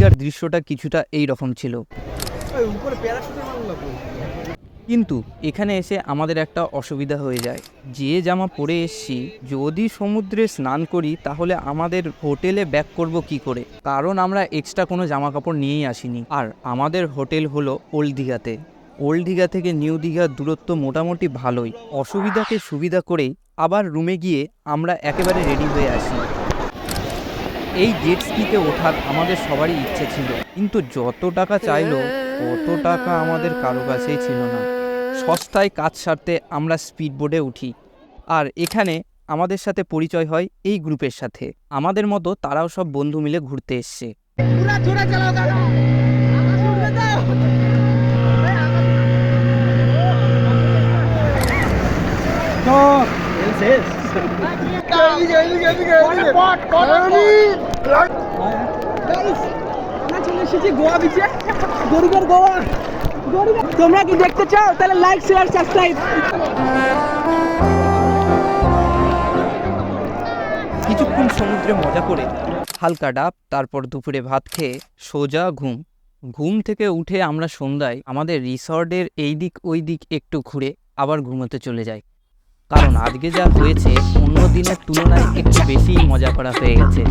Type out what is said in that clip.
দীঘার দৃশ্যটা কিছুটা এই রকম ছিল। কিন্তু এখানে এসে আমাদের একটা অসুবিধা হয়ে যায়। যে জামা পরে এসছি, যদি সমুদ্রে স্নান করি তাহলে আমাদের হোটেলে ব্যাক করব কি করে, কারণ আমরা এক্সট্রা কোনো জামা কাপড় নিয়েই আসিনি। আর আমাদের হোটেল হলো ওল্ড দীঘাতে। ওল্ড দীঘা থেকে নিউ দীঘার দূরত্ব মোটামুটি ভালোই। অসুবিধাকে সুবিধা করেই আবার রুমে গিয়ে আমরা একেবারে রেডি হয়ে আসি। এই জেট স্কিতে ওঠার আমাদের সবারই ইচ্ছে ছিল, কিন্তু যত টাকা চাইলো অত টাকা আমাদের কারো কাছেই ছিল না। সস্তায় কাজ সারতে আমরা স্পিড বোটে উঠি। আর এখানে আমাদের সাথে পরিচয় হয় এই গ্রুপের সাথে। আমাদের মতো তারাও সব বন্ধু মিলে ঘুরতে এসছে। তোমরা কি দেখতে চাও? তাহলে লাইক শেয়ার সাবস্ক্রাইব। কিছুক্ষণ সমুদ্রে মজা করে হালকা ডাব, তারপর দুপুরে ভাত খেয়ে সোজা ঘুম। ঘুম থেকে উঠে আমরা সন্ধ্যায় আমাদের রিসর্টের এই দিক ওই দিক একটু ঘুরে আবার ঘুমোতে চলে যাই, কারণ আজকে যা হয়েছে অন্য দিনের তুলনায় একটু বেশিই মজা করা হয়ে গেছে।